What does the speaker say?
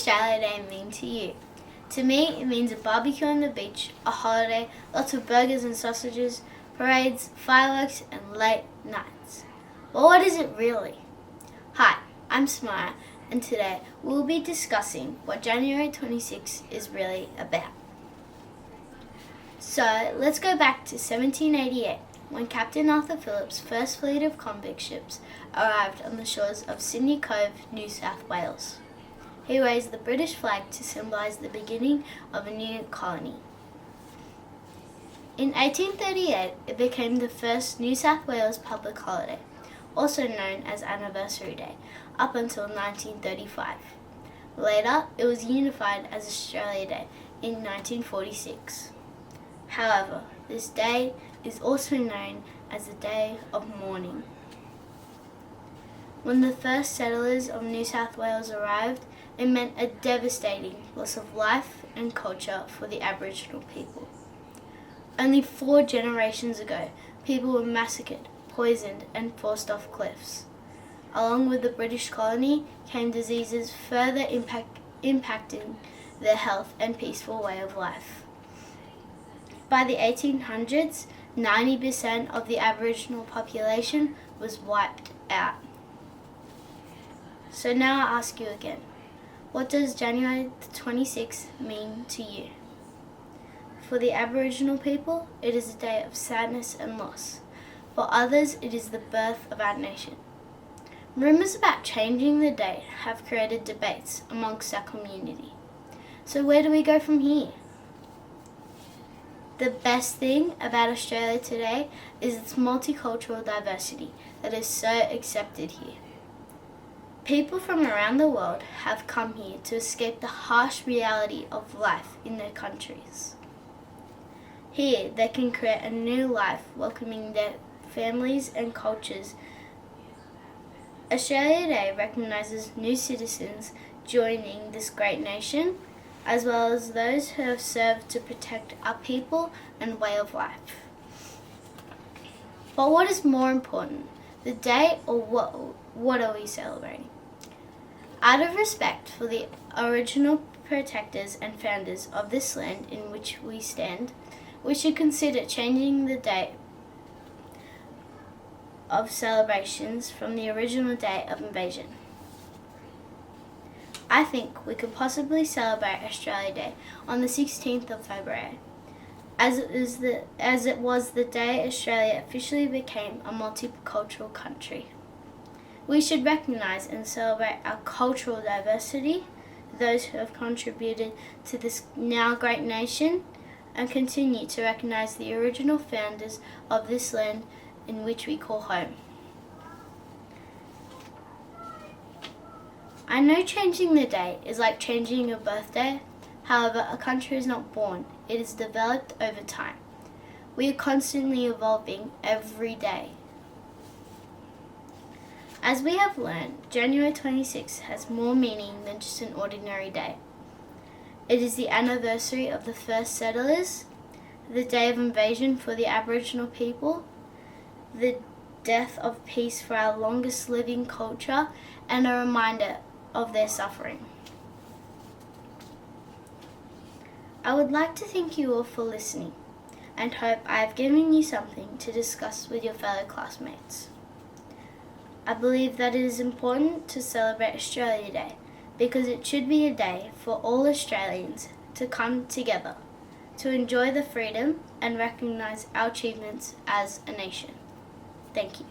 Australia Day mean to you? To me, it means a barbecue on the beach, a holiday, lots of burgers and sausages, parades, fireworks, and late nights. But what is it really? Hi, I'm Samara, and today we'll be discussing what January 26 is really about. So, let's go back to 1788, when Captain Arthur Phillip's first fleet of convict ships arrived on the shores of Sydney Cove, New South Wales. He raised the British flag to symbolise the beginning of a new colony. In 1838, it became the first New South Wales public holiday, also known as Anniversary Day, up until 1935. Later, it was unified as Australia Day in 1946. However, this day is also known as the Day of Mourning. When the first settlers of New South Wales arrived, it meant a devastating loss of life and culture for the Aboriginal people. Only 4 generations ago, people were massacred, poisoned, and forced off cliffs. Along with the British colony came diseases further impacting their health and peaceful way of life. By the 1800s, 90% of the Aboriginal population was wiped out. So now I ask you again, what does January 26th mean to you? For the Aboriginal people, it is a day of sadness and loss. For others, it is the birth of our nation. Rumours about changing the date have created debates amongst our community. So where do we go from here? The best thing about Australia today is its multicultural diversity that is so accepted here. People from around the world have come here to escape the harsh reality of life in their countries. Here, they can create a new life welcoming their families and cultures. Australia Day recognises new citizens joining this great nation, as well as those who have served to protect our people and way of life. But what is more important, the day or what are we celebrating? Out of respect for the original protectors and founders of this land in which we stand, we should consider changing the date of celebrations from the original day of invasion. I think we could possibly celebrate Australia Day on the 16th of February, as it was the day Australia officially became a multicultural country. We should recognise and celebrate our cultural diversity, those who have contributed to this now great nation, and continue to recognise the original founders of this land in which we call home. I know changing the day is like changing your birthday. However, a country is not born, it is developed over time. We are constantly evolving every day. As we have learned, January 26 has more meaning than just an ordinary day. It is the anniversary of the first settlers, the day of invasion for the Aboriginal people, the death of peace for our longest living culture, and a reminder of their suffering. I would like to thank you all for listening and hope I have given you something to discuss with your fellow classmates. I believe that it is important to celebrate Australia Day because it should be a day for all Australians to come together to enjoy the freedom and recognise our achievements as a nation. Thank you.